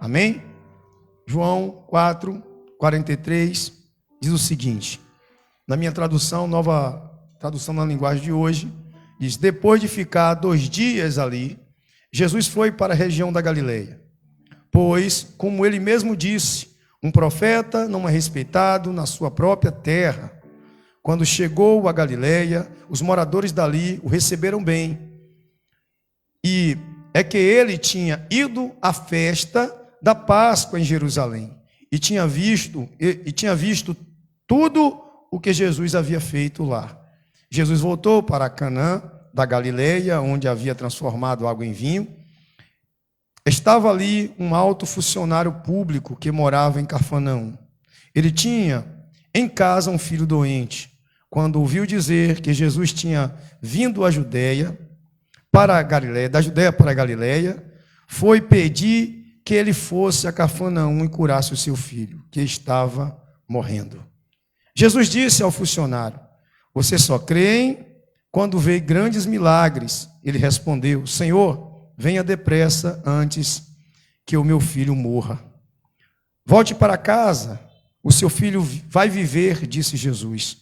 Amém? João 4, 43 diz o seguinte, na minha tradução, nova tradução na linguagem de hoje, diz: depois de ficar 2 dias ali, Jesus foi para a região da Galileia, pois, como ele mesmo disse, um profeta não é respeitado na sua própria terra. Quando chegou a Galileia, os moradores dali o receberam bem. E é que ele tinha ido à festa da Páscoa em Jerusalém e tinha visto tudo o que Jesus havia feito lá. Jesus voltou para Canaã da Galileia, onde havia transformado água em vinho. Estava ali um alto funcionário público que morava em Cafarnaum. Ele tinha em casa um filho doente. Quando ouviu dizer que Jesus tinha vindo à Judeia para a Galileia, da Judeia para a Galileia, foi pedir que ele fosse a Cafarnaum e curasse o seu filho, que estava morrendo. Jesus disse ao funcionário: vocês só creem quando vê grandes milagres. Ele respondeu: Senhor, venha depressa antes que o meu filho morra. Volte para casa, o seu filho vai viver, disse Jesus.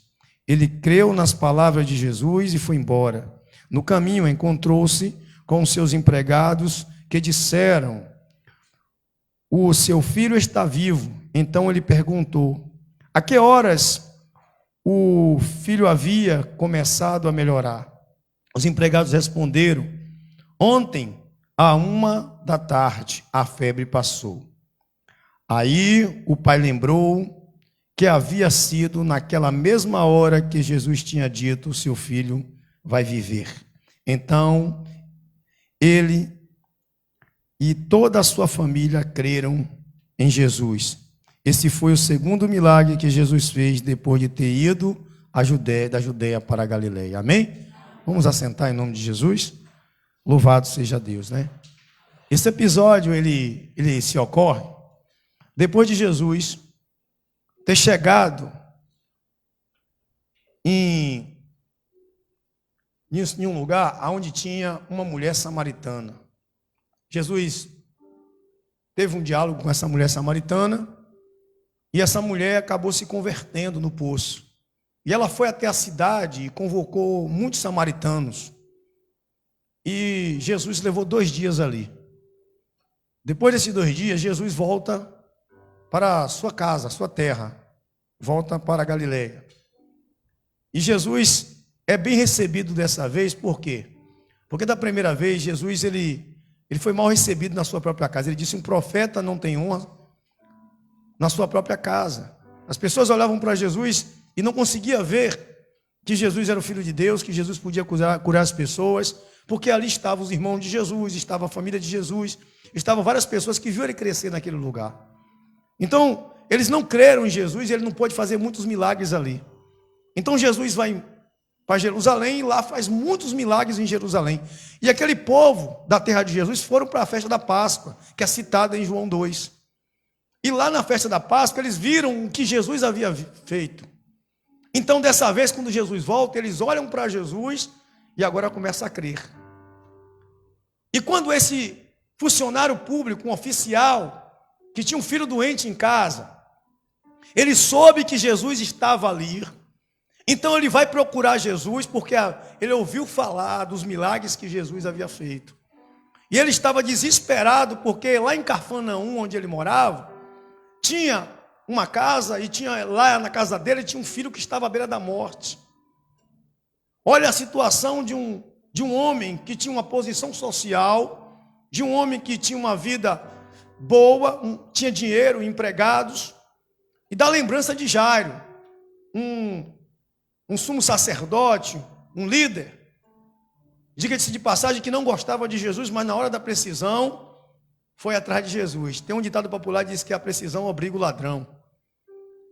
Ele creu nas palavras de Jesus e foi embora. No caminho encontrou-se com os seus empregados que disseram: o seu filho está vivo. Então ele perguntou: a que horas o filho havia começado a melhorar? Os empregados responderam: ontem, à 1h a febre passou. Aí o pai lembrou que havia sido naquela mesma hora que Jesus tinha dito: seu filho vai viver. Então ele e toda a sua família creram em Jesus. Esse foi o segundo milagre que Jesus fez depois de ter ido da Judeia para a Galileia. Amém? Vamos assentar em nome de Jesus? Louvado seja Deus, né? Esse episódio, ele se ocorre depois de Jesus ter chegado em um lugar onde tinha uma mulher samaritana. Jesus teve um diálogo com essa mulher samaritana e essa mulher acabou se convertendo no poço. E ela foi até a cidade e convocou muitos samaritanos. E Jesus levou 2 dias ali. Depois desses 2 dias, Jesus volta para a sua casa, a sua terra. Volta para a Galileia. E Jesus é bem recebido dessa vez, por quê? Porque da primeira vez, Jesus ele foi mal recebido na sua própria casa. Ele disse: um profeta não tem honra na sua própria casa. As pessoas olhavam para Jesus e não conseguiam ver que Jesus era o Filho de Deus, que Jesus podia curar as pessoas, porque ali estavam os irmãos de Jesus, estava a família de Jesus, estavam várias pessoas que viram ele crescer naquele lugar. Então, eles não creram em Jesus e ele não pôde fazer muitos milagres ali. Então, Jesus vai para Jerusalém e lá faz muitos milagres em Jerusalém. E aquele povo da terra de Jesus foram para a festa da Páscoa, que é citada em João 2. E lá na festa da Páscoa, eles viram o que Jesus havia feito. Então, dessa vez, quando Jesus volta, eles olham para Jesus e agora começam a crer. E quando esse funcionário público, um oficial, que tinha um filho doente em casa, ele soube que Jesus estava ali. Então ele vai procurar Jesus, porque ele ouviu falar dos milagres que Jesus havia feito. E ele estava desesperado, porque lá em Cafarnaum, onde ele morava, tinha uma casa, e tinha lá na casa dele tinha um filho que estava à beira da morte. Olha a situação de um homem que tinha uma posição social, de um homem que tinha uma vida boa, tinha dinheiro, empregados, e da lembrança de Jairo, um sumo sacerdote, um líder, diga-se de passagem, que não gostava de Jesus, mas na hora da precisão foi atrás de Jesus. Tem um ditado popular que diz que a precisão obriga o ladrão.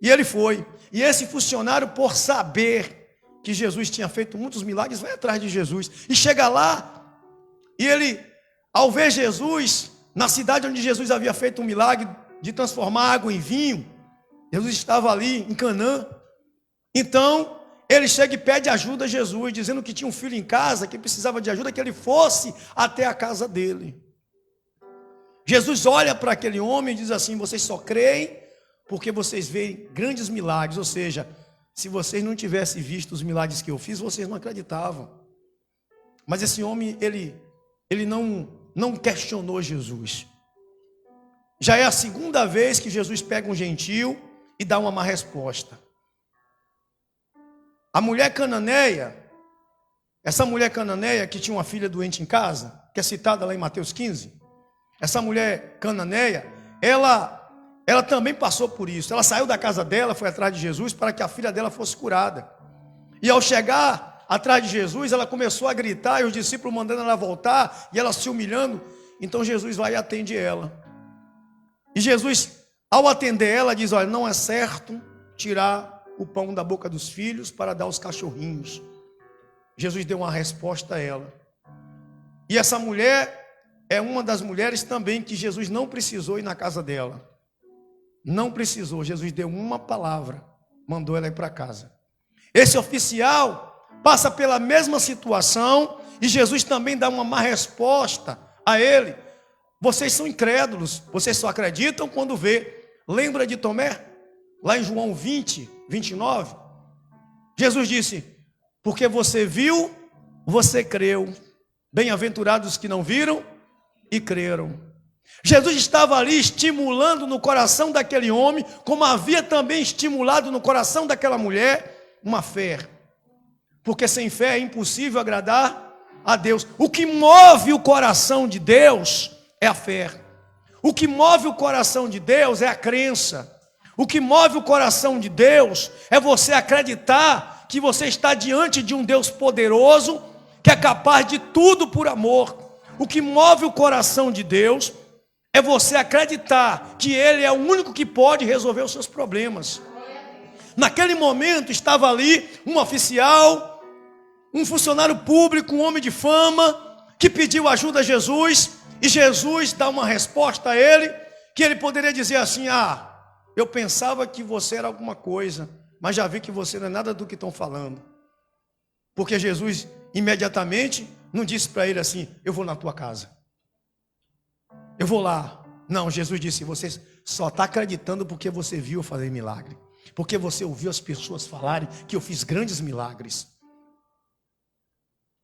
E ele foi. E esse funcionário, por saber que Jesus tinha feito muitos milagres, vai atrás de Jesus. E chega lá, e ele, ao ver Jesus, na cidade onde Jesus havia feito um milagre de transformar água em vinho, Jesus estava ali em Canaã. Então, ele chega e pede ajuda a Jesus, dizendo que tinha um filho em casa, que precisava de ajuda, que ele fosse até a casa dele. Jesus olha para aquele homem e diz assim: vocês só creem porque vocês veem grandes milagres. Ou seja, se vocês não tivessem visto os milagres que eu fiz, vocês não acreditavam. Mas esse homem, ele não questionou Jesus. Já é a segunda vez que Jesus pega um gentil e dá uma má resposta. A mulher cananeia, essa mulher cananeia que tinha uma filha doente em casa, que é citada lá em Mateus 15, essa mulher cananeia, ela também passou por isso. Ela saiu da casa dela, foi atrás de Jesus para que a filha dela fosse curada. E ao chegar atrás de Jesus, ela começou a gritar, e os discípulos mandando ela voltar, e ela se humilhando. Então Jesus vai e atende ela. E Jesus, ao atender ela, diz: olha, não é certo tirar o pão da boca dos filhos para dar aos cachorrinhos. Jesus deu uma resposta a ela. E essa mulher é uma das mulheres também que Jesus não precisou ir na casa dela. Não precisou. Jesus deu uma palavra, mandou ela ir para casa. Esse oficial passa pela mesma situação e Jesus também dá uma má resposta a ele. Vocês são incrédulos, vocês só acreditam quando vê. Lembra de Tomé? Lá em João 20, 29. Jesus disse: porque você viu, você creu. Bem-aventurados os que não viram e creram. Jesus estava ali estimulando no coração daquele homem, como havia também estimulado no coração daquela mulher, uma fé. Porque sem fé é impossível agradar a Deus. O que move o coração de Deus é a fé. O que move o coração de Deus é a crença. O que move o coração de Deus é você acreditar que você está diante de um Deus poderoso, que é capaz de tudo por amor. O que move o coração de Deus é você acreditar que Ele é o único que pode resolver os seus problemas. Naquele momento estava ali um oficial, um funcionário público, um homem de fama, que pediu ajuda a Jesus, e Jesus dá uma resposta a ele, que ele poderia dizer assim: eu pensava que você era alguma coisa, mas já vi que você não é nada do que estão falando. Porque Jesus imediatamente não disse para ele assim: eu vou na tua casa, eu vou lá. Não, Jesus disse: você só está acreditando porque você viu eu fazer milagre, porque você ouviu as pessoas falarem que eu fiz grandes milagres.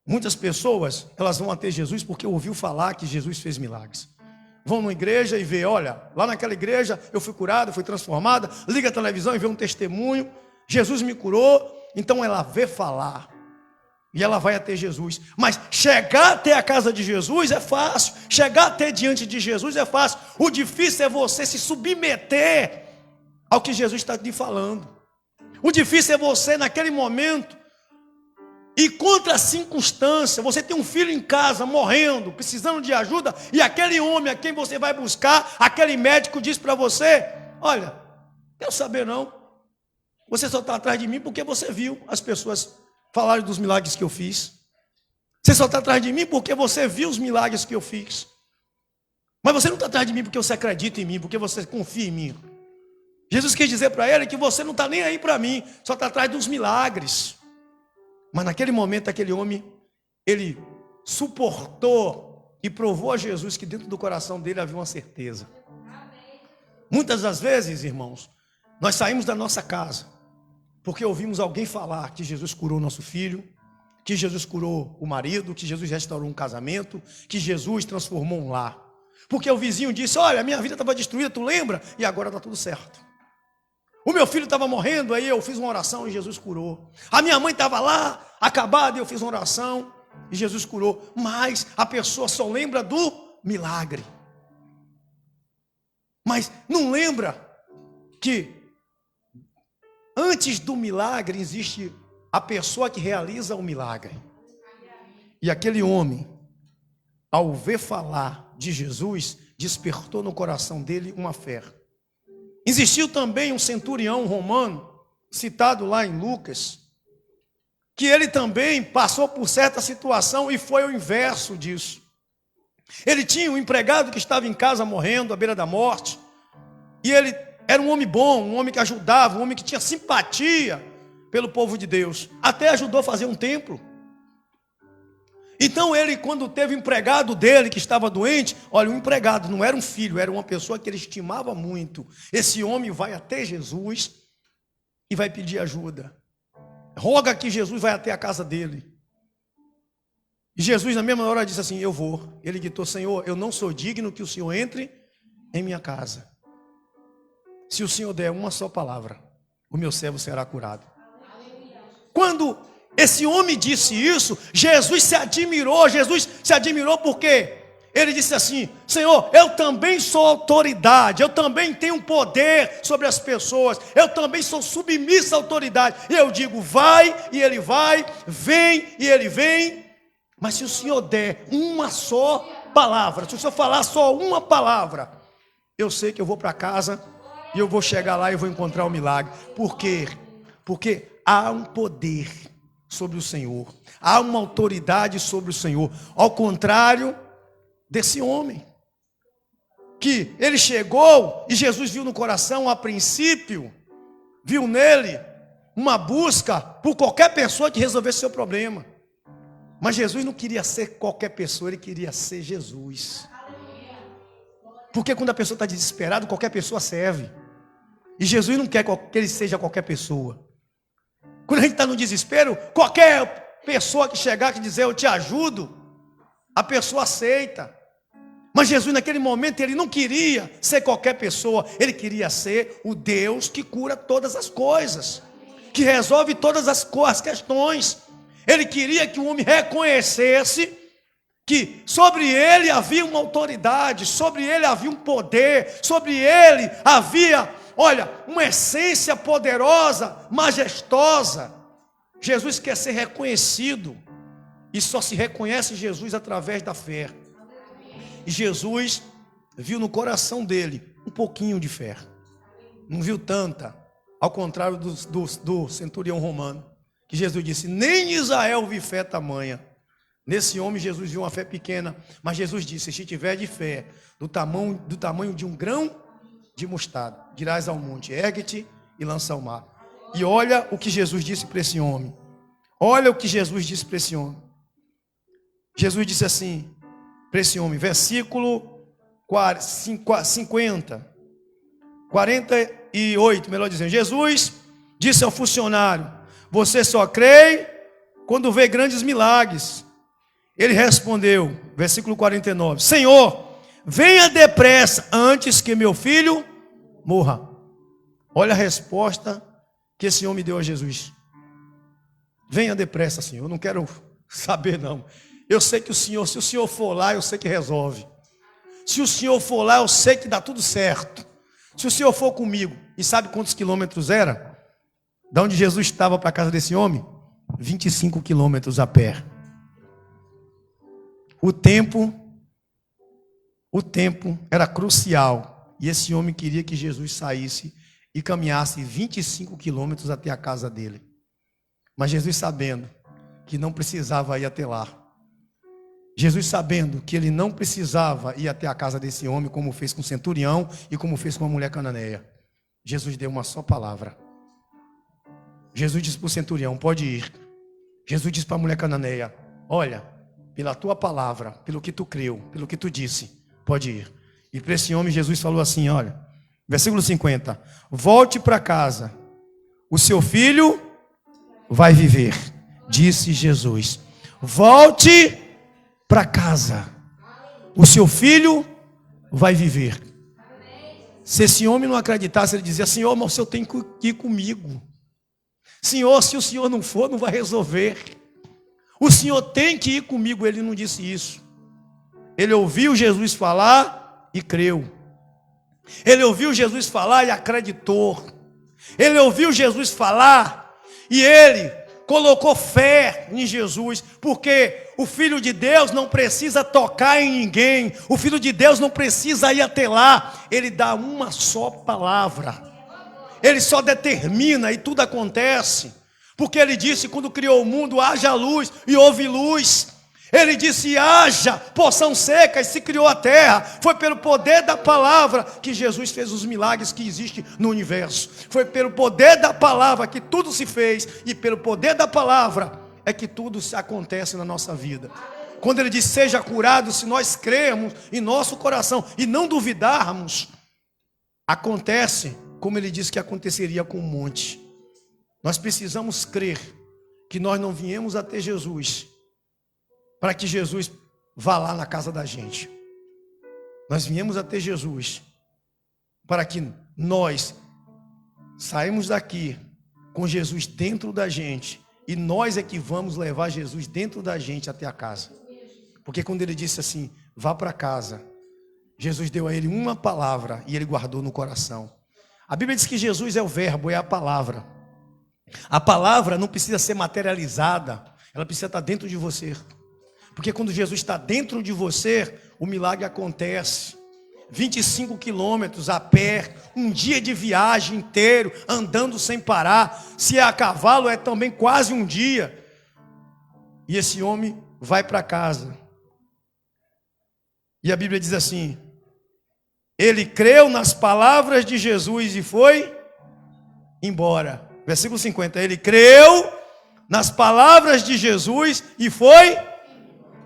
Muitas pessoas, elas vão até Jesus porque ouviu falar que Jesus fez milagres. Vão numa igreja e vê: olha, lá naquela igreja eu fui curada, fui transformada. Liga a televisão e vê um testemunho: Jesus me curou. Então ela vê falar e ela vai até Jesus. Mas chegar até a casa de Jesus é fácil. Chegar até diante de Jesus é fácil. O difícil é você se submeter ao que Jesus está lhe falando. O difícil é você, naquele momento, e contra a circunstância, você tem um filho em casa morrendo, precisando de ajuda, e aquele homem a quem você vai buscar, aquele médico diz para você: olha, quero saber não, você só está atrás de mim porque você viu as pessoas falarem dos milagres que eu fiz. Você só está atrás de mim porque você viu os milagres que eu fiz. Mas você não está atrás de mim porque você acredita em mim, porque você confia em mim. Jesus quis dizer para ele que você não está nem aí para mim, só está atrás dos milagres. Mas naquele momento, aquele homem, ele suportou e provou a Jesus que dentro do coração dele havia uma certeza. Muitas das vezes, irmãos, nós saímos da nossa casa porque ouvimos alguém falar que Jesus curou nosso filho, que Jesus curou o marido, que Jesus restaurou um casamento, que Jesus transformou um lar. Porque o vizinho disse: olha, minha vida estava destruída, tu lembra? E agora está tudo certo. O meu filho estava morrendo, aí eu fiz uma oração e Jesus curou. A minha mãe estava lá, acabada, e eu fiz uma oração e Jesus curou. Mas a pessoa só lembra do milagre. Mas não lembra que antes do milagre existe a pessoa que realiza o milagre. E aquele homem, ao ver falar de Jesus, despertou no coração dele uma fé. Existiu também um centurião romano, citado lá em Lucas, que ele também passou por certa situação e foi o inverso disso. Ele tinha um empregado que estava em casa morrendo, à beira da morte, e ele era um homem bom, um homem que ajudava, um homem que tinha simpatia pelo povo de Deus, até ajudou a fazer um templo. Então ele, quando teve o empregado dele que estava doente, olha, o empregado não era um filho, era uma pessoa que ele estimava muito. Esse homem vai até Jesus e vai pedir ajuda. Roga que Jesus vai até a casa dele. E Jesus na mesma hora disse assim, eu vou. Ele gritou, Senhor, eu não sou digno que o Senhor entre em minha casa. Se o Senhor der uma só palavra, o meu servo será curado. Quando esse homem disse isso, Jesus se admirou porque ele disse assim, Senhor, eu também sou autoridade, eu também tenho poder sobre as pessoas, eu também sou submisso à autoridade. E eu digo, vai, e ele vai, vem, e ele vem. Mas se o Senhor der uma só palavra, se o Senhor falar só uma palavra, eu sei que eu vou para casa e eu vou chegar lá e vou encontrar o milagre. Por quê? Porque há um poder sobre o Senhor, há uma autoridade sobre o Senhor, ao contrário desse homem, que ele chegou e Jesus viu no coração, a princípio, viu nele uma busca por qualquer pessoa que resolvesse seu problema, mas Jesus não queria ser qualquer pessoa, ele queria ser Jesus, porque quando a pessoa está desesperada, qualquer pessoa serve, e Jesus não quer que ele seja qualquer pessoa. Quando a gente está no desespero, qualquer pessoa que chegar e dizer eu te ajudo, a pessoa aceita. Mas Jesus naquele momento ele não queria ser qualquer pessoa, ele queria ser o Deus que cura todas as coisas, que resolve todas as questões. Ele queria que o homem reconhecesse que sobre ele havia uma autoridade, sobre ele havia um poder, sobre ele havia, olha, uma essência poderosa, majestosa. Jesus quer ser reconhecido. E só se reconhece Jesus através da fé. E Jesus viu no coração dele um pouquinho de fé. Não viu tanta. Ao contrário do centurião romano. Que Jesus disse, nem Israel vi fé tamanha. Nesse homem Jesus viu uma fé pequena. Mas Jesus disse, se tiver de fé do tamanho de um grão de mostarda, dirás ao monte, ergue-te e lança ao mar. E olha o que Jesus disse para esse homem. Olha o que Jesus disse para esse homem. Jesus disse assim para esse homem, versículo 48, melhor dizendo. Jesus disse ao funcionário, você só crê quando vê grandes milagres. Ele respondeu, versículo 49, Senhor, venha depressa antes que meu filho morra. Olha a resposta que esse homem deu a Jesus. Venha depressa, Senhor. Eu não quero saber não. Eu sei que o Senhor, se o Senhor for lá, eu sei que resolve. Se o Senhor for lá, eu sei que dá tudo certo. Se o Senhor for comigo, e sabe quantos quilômetros era? Da onde Jesus estava para a casa desse homem? 25 quilômetros a pé. O tempo era crucial. E esse homem queria que Jesus saísse e caminhasse 25 quilômetros até a casa dele. Mas Jesus sabendo que não precisava ir até lá. Jesus sabendo que ele não precisava ir até a casa desse homem, como fez com o centurião e como fez com a mulher cananeia. Jesus deu uma só palavra. Jesus disse para o centurião, pode ir. Jesus disse para a mulher cananeia, olha, pela tua palavra, pelo que tu creu, pelo que tu disse, pode ir. E para esse homem Jesus falou assim, olha, versículo 50, volte para casa, o seu filho vai viver, disse Jesus. Volte para casa, o seu filho vai viver. Se esse homem não acreditasse, ele dizia, Senhor, mas o Senhor tem que ir comigo. Senhor, se o Senhor não for, não vai resolver. O Senhor tem que ir comigo. Ele não disse isso. Ele ouviu Jesus falar e creu. Ele ouviu Jesus falar e acreditou. Ele ouviu Jesus falar e ele colocou fé em Jesus, porque o Filho de Deus não precisa tocar em ninguém, o Filho de Deus não precisa ir até lá, ele dá uma só palavra, ele só determina e tudo acontece, porque ele disse quando criou o mundo, haja luz e houve luz. Ele disse, haja porção seca e se criou a terra. Foi pelo poder da palavra que Jesus fez os milagres que existem no universo. Foi pelo poder da palavra que tudo se fez. E pelo poder da palavra é que tudo acontece na nossa vida. Quando ele diz seja curado, se nós crermos em nosso coração e não duvidarmos, acontece como ele disse que aconteceria com o monte. Nós precisamos crer que nós não viemos até Jesus para que Jesus vá lá na casa da gente. Nós viemos até Jesus para que nós saímos daqui com Jesus dentro da gente, e nós é que vamos levar Jesus dentro da gente até a casa. Porque quando ele disse assim, vá para casa, Jesus deu a ele uma palavra e ele guardou no coração. A Bíblia diz que Jesus é o verbo, é a palavra. A palavra não precisa ser materializada, ela precisa estar dentro de você. Porque quando Jesus está dentro de você, o milagre acontece. 25 quilômetros a pé, um dia de viagem inteiro, andando sem parar. Se é a cavalo, é também quase um dia. E esse homem vai para casa. E a Bíblia diz assim: ele creu nas palavras de Jesus e foi embora. Versículo 50, ele creu nas palavras de Jesus e foi.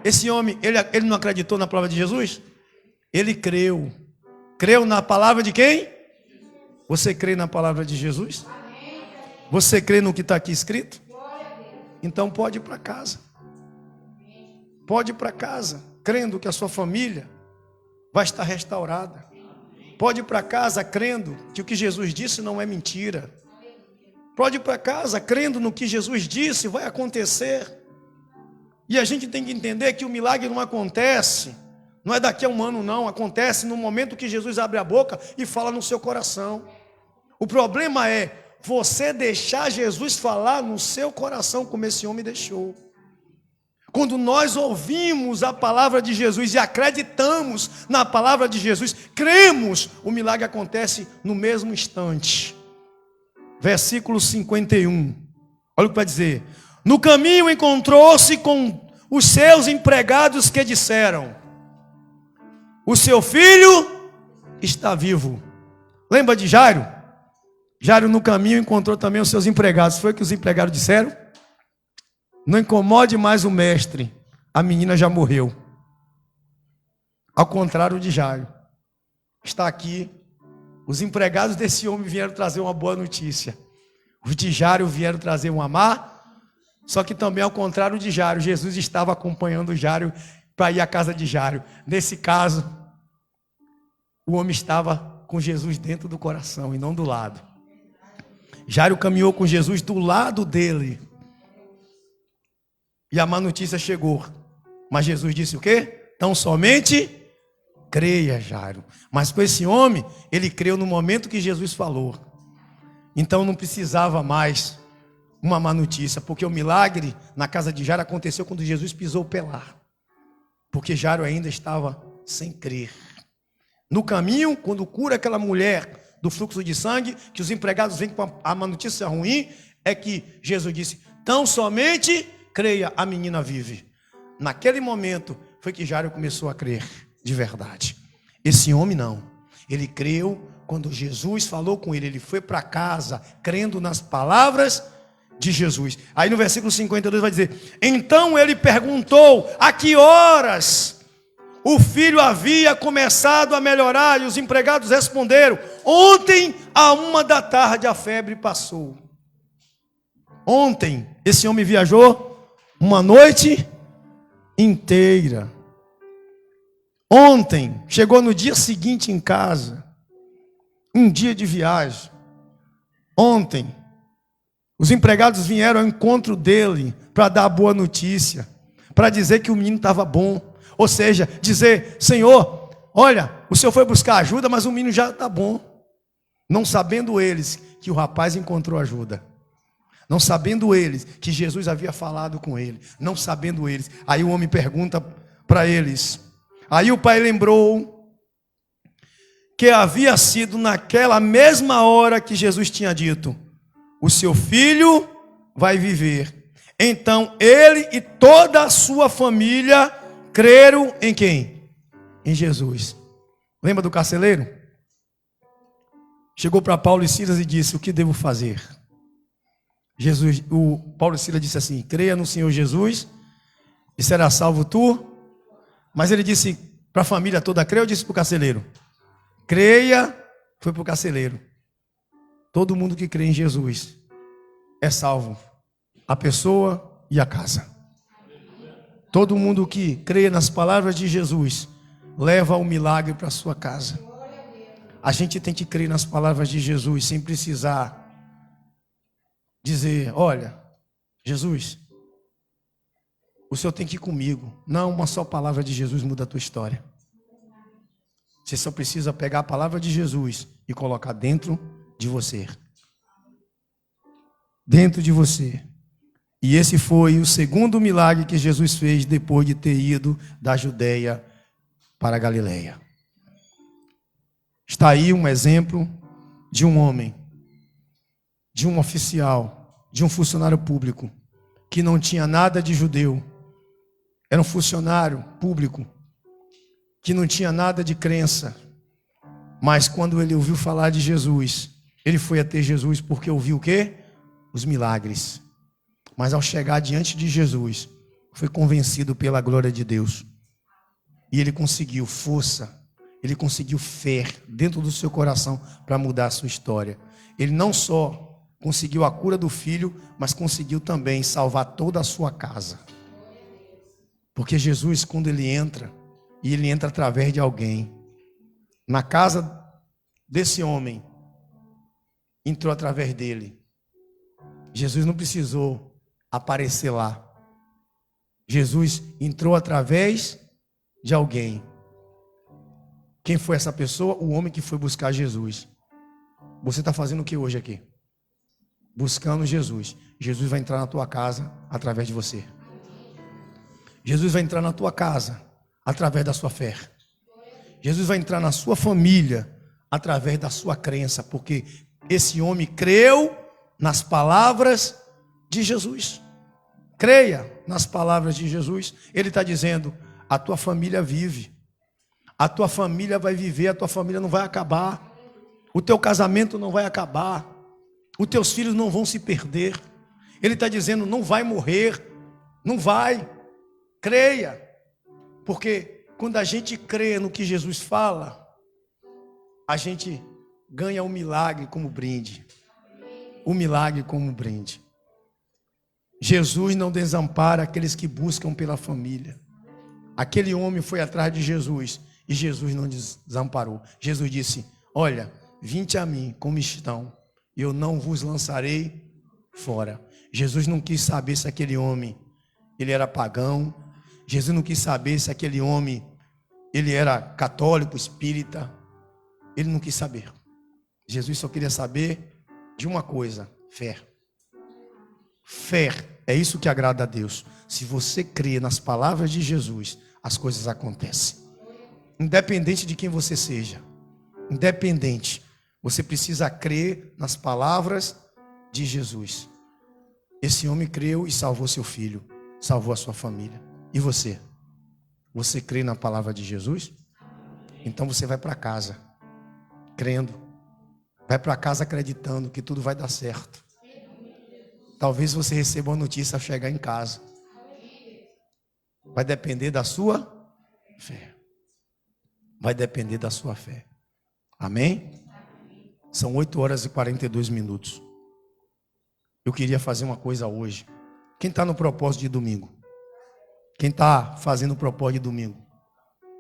Esse homem, ele não acreditou na palavra de Jesus? Ele creu. Creu na palavra de quem? Você crê na palavra de Jesus? Você crê no que está aqui escrito? Então pode ir para casa. Pode ir para casa, crendo que a sua família vai estar restaurada. Pode ir para casa crendo que o que Jesus disse não é mentira. Pode ir para casa crendo no que Jesus disse vai acontecer. E a gente tem que entender que o milagre não acontece, não é daqui a um ano não, acontece no momento que Jesus abre a boca e fala no seu coração. O problema é você deixar Jesus falar no seu coração, como esse homem deixou. Quando nós ouvimos a palavra de Jesus e acreditamos na palavra de Jesus, cremos, o milagre acontece no mesmo instante. Versículo 51, olha o que vai dizer. No caminho encontrou-se com os seus empregados que disseram: o seu filho está vivo. Lembra de Jairo? Jairo no caminho encontrou também os seus empregados. Foi o que os empregados disseram? Não incomode mais o mestre, a menina já morreu. Ao contrário de Jairo, está aqui, os empregados desse homem vieram trazer uma boa notícia. Os de Jairo vieram trazer uma má. Só que também ao contrário de Jairo, Jesus estava acompanhando Jairo para ir à casa de Jairo. Nesse caso, o homem estava com Jesus dentro do coração e não do lado. Jairo caminhou com Jesus do lado dele. E a má notícia chegou. Mas Jesus disse o quê? Tão somente creia, Jairo. Mas com esse homem, ele creu no momento que Jesus falou. Então não precisava mais uma má notícia, porque o milagre na casa de Jairo aconteceu quando Jesus pisou o pé lá. Porque Jairo ainda estava sem crer. No caminho, quando cura aquela mulher do fluxo de sangue, que os empregados vêm com a má notícia ruim, é que Jesus disse, tão somente creia, a menina vive. Naquele momento foi que Jairo começou a crer de verdade. Esse homem não. Ele creu quando Jesus falou com ele. Ele foi para casa crendo nas palavras de Jesus. Aí no versículo 52 vai dizer: então ele perguntou a que horas o filho havia começado a melhorar, e os empregados responderam: ontem à 13h a febre passou. Ontem esse homem viajou uma noite inteira. Ontem chegou no dia seguinte em casa, um dia de viagem. Ontem os empregados vieram ao encontro dele para dar a boa notícia, para dizer que o menino estava bom. Ou seja, dizer: Senhor, olha, o Senhor foi buscar ajuda, mas o menino já está bom. Não sabendo eles que o rapaz encontrou ajuda. Não sabendo eles que Jesus havia falado com ele. Não sabendo eles. Aí o homem pergunta para eles. Aí o pai lembrou que havia sido naquela mesma hora que Jesus tinha dito: o seu filho vai viver. Então ele e toda a sua família creram em quem? Em Jesus. Lembra do carcereiro? Chegou para Paulo e Silas e disse: o que devo fazer? Paulo e Silas disse assim: creia no Senhor Jesus E será salvo tu? Mas ele disse para a família toda crer ou disse para o carcereiro? Creia, foi para o carcereiro. Todo mundo que crê em Jesus é salvo. A pessoa e a casa. Todo mundo que crê nas palavras de Jesus leva o milagre para a sua casa. A gente tem que crer nas palavras de Jesus sem precisar dizer, olha, Jesus, o Senhor tem que ir comigo. Não, uma só palavra de Jesus muda a tua história. Você só precisa pegar a palavra de Jesus e colocar dentro de você. Dentro de você. E esse foi o segundo milagre que Jesus fez depois de ter ido da Judeia para a Galileia. Está aí um exemplo de um homem, de um oficial, de um funcionário público, que não tinha nada de judeu. Era um funcionário público, que não tinha nada de crença. Mas quando ele ouviu falar de Jesus, ele foi até Jesus porque ouviu o quê? Os milagres. Mas ao chegar diante de Jesus, foi convencido pela glória de Deus. E ele conseguiu força, ele conseguiu fé dentro do seu coração para mudar a sua história. Ele não só conseguiu a cura do filho, mas conseguiu também salvar toda a sua casa. Porque Jesus, quando ele entra, e ele entra através de alguém, na casa desse homem, entrou através dele. Jesus não precisou aparecer lá. Jesus entrou através de alguém. Quem foi essa pessoa? O homem que foi buscar Jesus. Você está fazendo o que hoje aqui? Buscando Jesus. Jesus vai entrar na tua casa através de você. Jesus vai entrar na tua casa através da sua fé. Jesus vai entrar na sua família através da sua crença, porque esse homem creu nas palavras de Jesus. Creia nas palavras de Jesus. Ele está dizendo, a tua família vive. A tua família vai viver, a tua família não vai acabar. O teu casamento não vai acabar. Os teus filhos não vão se perder. Ele está dizendo, não vai morrer. Não vai. Creia. Porque quando a gente crê no que Jesus fala, a gente ganha o milagre como brinde. O milagre como brinde. Jesus não desampara aqueles que buscam pela família. Aquele homem foi atrás de Jesus e Jesus não desamparou. Jesus disse, olha, vinde a mim como estão, e eu não vos lançarei fora. Jesus não quis saber se aquele homem ele era pagão. Jesus não quis saber se aquele homem ele era católico, espírita. Ele não quis saber. Jesus só queria saber de uma coisa, fé. Fé, é isso que agrada a Deus. Se você crê nas palavras de Jesus, as coisas acontecem. Independente de quem você seja, independente, você precisa crer nas palavras de Jesus. Esse homem creu e salvou seu filho, salvou a sua família. E você? Você crê na palavra de Jesus? Então você vai para casa, crendo. Vai para casa acreditando que tudo vai dar certo. Talvez você receba uma notícia ao chegar em casa. Vai depender da sua fé. Vai depender da sua fé. Amém? São 8h42. Eu queria fazer uma coisa hoje. Quem está no propósito de domingo? Quem está fazendo o propósito de domingo?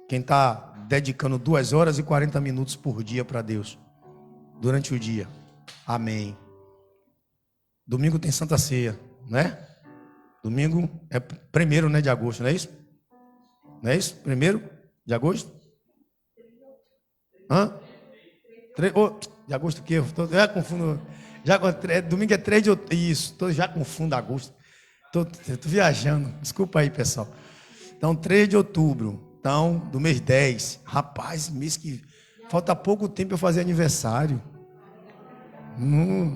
Quem está dedicando 2h40 por dia para Deus? Durante o dia. Amém. Domingo tem Santa Ceia, né? Domingo é 1º, né, de agosto, não é isso? Não é isso? 1º de agosto? Hã? De agosto o quê? Eu já confundo. Domingo é 3 de outubro. Isso, já confundo agosto. Estou viajando. Desculpa aí, pessoal. Então, 3 de outubro. Então, do mês 10. Rapaz, mês que... Falta pouco tempo para eu fazer aniversário.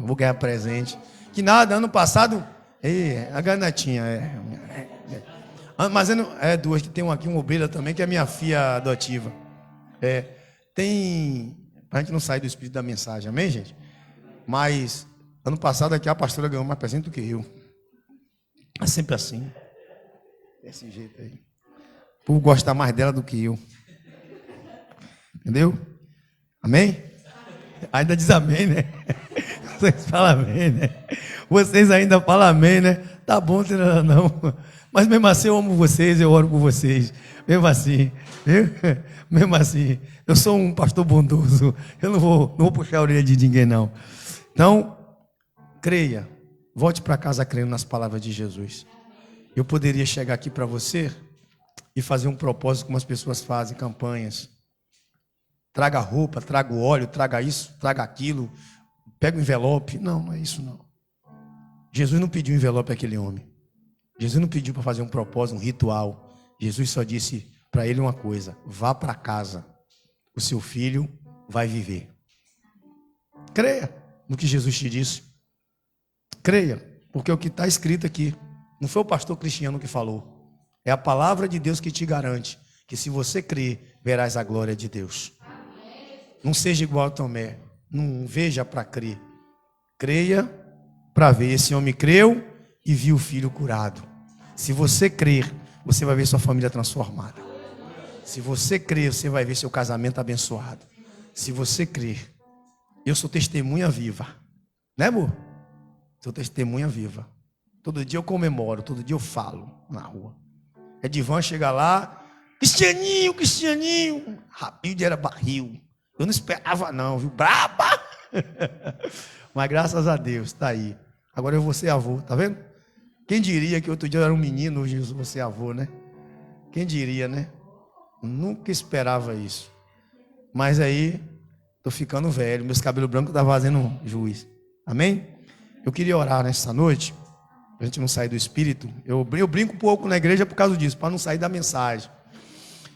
Vou ganhar presente. Que nada, ano passado... a ganatinha. Mas duas, que tem aqui uma ovelha também, que é minha filha adotiva. Tem... A gente não sair do espírito da mensagem, amém, gente? Mas, ano passado aqui a pastora ganhou mais presente do que eu. É sempre assim. Desse jeito aí. O povo gosta mais dela do que eu. Entendeu? Amém? Ainda diz amém, né? Vocês falam amém, né? Vocês ainda falam amém, né? Tá bom, não. Mas mesmo assim eu amo vocês, eu oro por vocês. Mesmo assim, viu? Mesmo assim, eu sou um pastor bondoso. Eu não vou puxar a orelha de ninguém, não. Então, creia. Volte para casa crendo nas palavras de Jesus. Eu poderia chegar aqui para você e fazer um propósito como as pessoas fazem, campanhas. Traga roupa, traga o óleo, traga isso, traga aquilo. Pega o envelope. Não é isso não. Jesus não pediu envelope àquele homem. Jesus não pediu para fazer um propósito, um ritual. Jesus só disse para ele uma coisa: vá para casa. O seu filho vai viver. Creia no que Jesus te disse. Creia, porque é o que está escrito aqui. Não foi o pastor Cristiano que falou. É a palavra de Deus que te garante que se você crer, verás a glória de Deus. Não seja igual a Tomé. Não veja para crer. Creia para ver. Esse homem creu e viu o filho curado. Se você crer, você vai ver sua família transformada. Se você crer, você vai ver seu casamento abençoado. Se você crer, eu sou testemunha viva. Né, amor? Sou testemunha viva. Todo dia eu comemoro, todo dia eu falo na rua. Edivan chega lá, Cristianinho, Cristianinho. Rapide era barril. Eu não esperava não, viu? Braba! Mas graças a Deus, está aí. Agora eu vou ser avô, tá vendo? Quem diria que outro dia eu era um menino, hoje eu vou ser avô, né? Quem diria, né? Nunca esperava isso. Mas aí, tô ficando velho, meus cabelos brancos estão fazendo juiz. Amém? Eu queria orar nessa noite, para a gente não sair do espírito. Eu brinco um pouco na igreja por causa disso, para não sair da mensagem.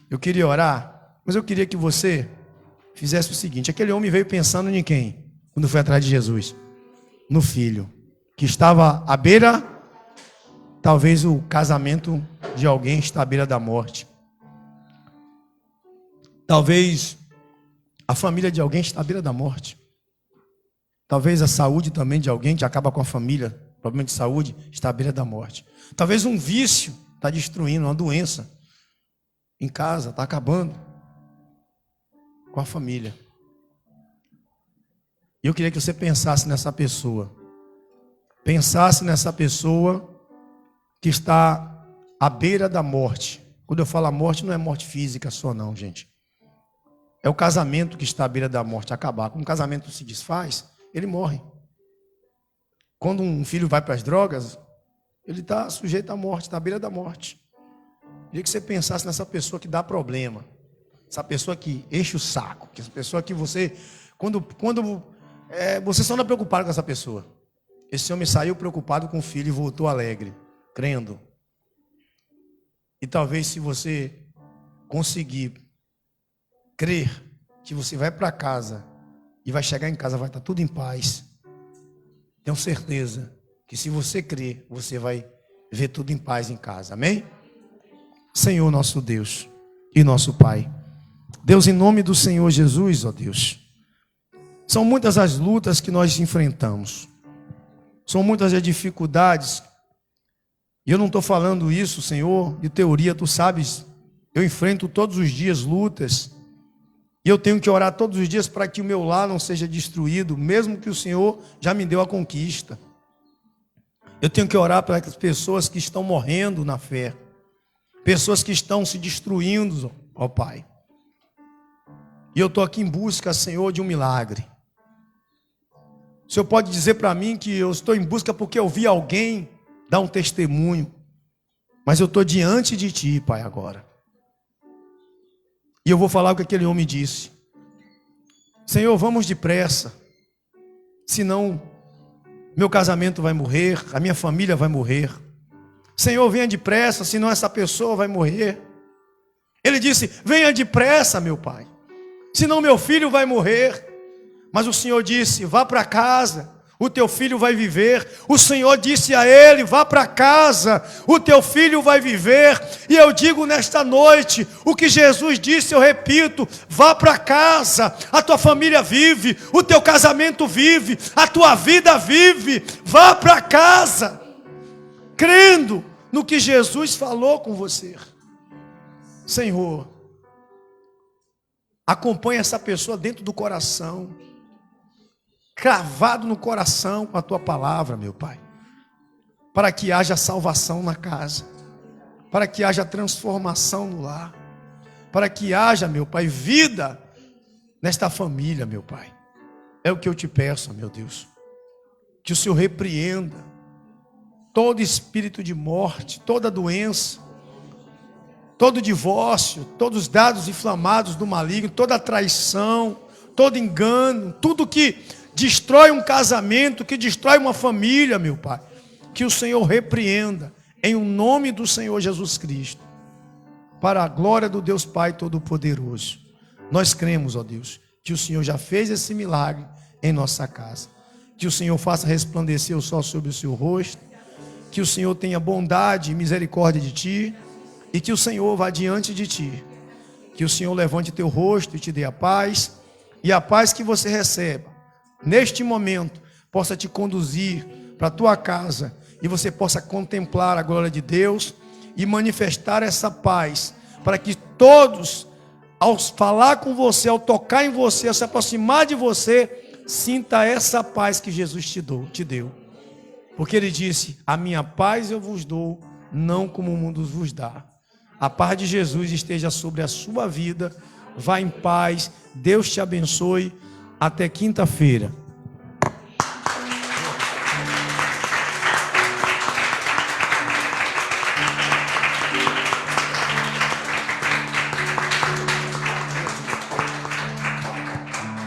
Eu queria orar, mas eu queria que você fizesse o seguinte: aquele homem veio pensando em quem? Quando foi atrás de Jesus? No filho, que estava à beira, talvez o casamento de alguém está à beira da morte. Talvez a família de alguém está à beira da morte. Talvez a saúde também de alguém que acaba com a família, problema de saúde, está à beira da morte. Talvez um vício está destruindo, uma doença em casa, está acabando com a família. E eu queria que você pensasse nessa pessoa. Pensasse nessa pessoa que está à beira da morte. Quando eu falo a morte, não é morte física só não, gente. É o casamento que está à beira da morte, acabar. Quando o casamento se desfaz, ele morre. Quando um filho vai para as drogas, ele está sujeito à morte, está à beira da morte. Eu queria que você pensasse nessa pessoa que dá problema. Essa pessoa que enche o saco. Essa pessoa que você... você só não é preocupado com essa pessoa. Esse homem saiu preocupado com o filho e voltou alegre, crendo. E talvez se você conseguir crer que você vai para casa e vai chegar em casa, vai estar tudo em paz. Tenho certeza que se você crer, você vai ver tudo em paz em casa. Amém? Senhor nosso Deus e nosso Pai. Deus, em nome do Senhor Jesus, ó Deus. São muitas as lutas que nós enfrentamos. São muitas as dificuldades. E eu não estou falando isso, Senhor, de teoria. Tu sabes, eu enfrento todos os dias lutas. E eu tenho que orar todos os dias para que o meu lar não seja destruído, mesmo que o Senhor já me deu a conquista. Eu tenho que orar para as pessoas que estão morrendo na fé. Pessoas que estão se destruindo, ó Pai. E eu estou aqui em busca, Senhor, de um milagre. O Senhor pode dizer para mim que eu estou em busca porque eu vi alguém dar um testemunho. Mas eu estou diante de Ti, Pai, agora. E eu vou falar o que aquele homem disse. Senhor, vamos depressa. Senão, meu casamento vai morrer, a minha família vai morrer. Senhor, venha depressa, senão essa pessoa vai morrer. Ele disse, venha depressa, meu pai. Senão meu filho vai morrer. Mas o Senhor disse, vá para casa. O teu filho vai viver. O Senhor disse a ele, vá para casa, o teu filho vai viver. E eu digo nesta noite, o que Jesus disse, eu repito, vá para casa, a tua família vive, o teu casamento vive, a tua vida vive, vá para casa, crendo no que Jesus falou com você. Senhor, acompanha essa pessoa dentro do coração, cravado no coração com a tua palavra, meu Pai, para que haja salvação na casa, para que haja transformação no lar, para que haja, meu Pai, vida nesta família, meu Pai. É o que eu te peço, meu Deus, que o Senhor repreenda todo espírito de morte, toda doença, todo divórcio, todos os dados inflamados do maligno, toda traição, todo engano, tudo que destrói um casamento, que destrói uma família, meu Pai, que o Senhor repreenda, em o nome do Senhor Jesus Cristo, para a glória do Deus Pai Todo-Poderoso. Nós cremos, ó Deus, que o Senhor já fez esse milagre em nossa casa, que o Senhor faça resplandecer o sol sobre o seu rosto, que o Senhor tenha bondade e misericórdia de ti, e que o Senhor vá diante de ti, que o Senhor levante teu rosto e te dê a paz, e a paz que você receba neste momento possa te conduzir para a tua casa, e você possa contemplar a glória de Deus e manifestar essa paz, para que todos, ao falar com você, ao tocar em você, ao se aproximar de você, sinta essa paz que Jesus te deu. Porque ele disse: a minha paz eu vos dou, não como o mundo vos dá. A paz de Jesus esteja sobre a sua vida. Vá em paz. Deus te abençoe. Até quinta-feira.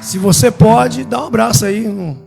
Se você pode, dá um abraço aí no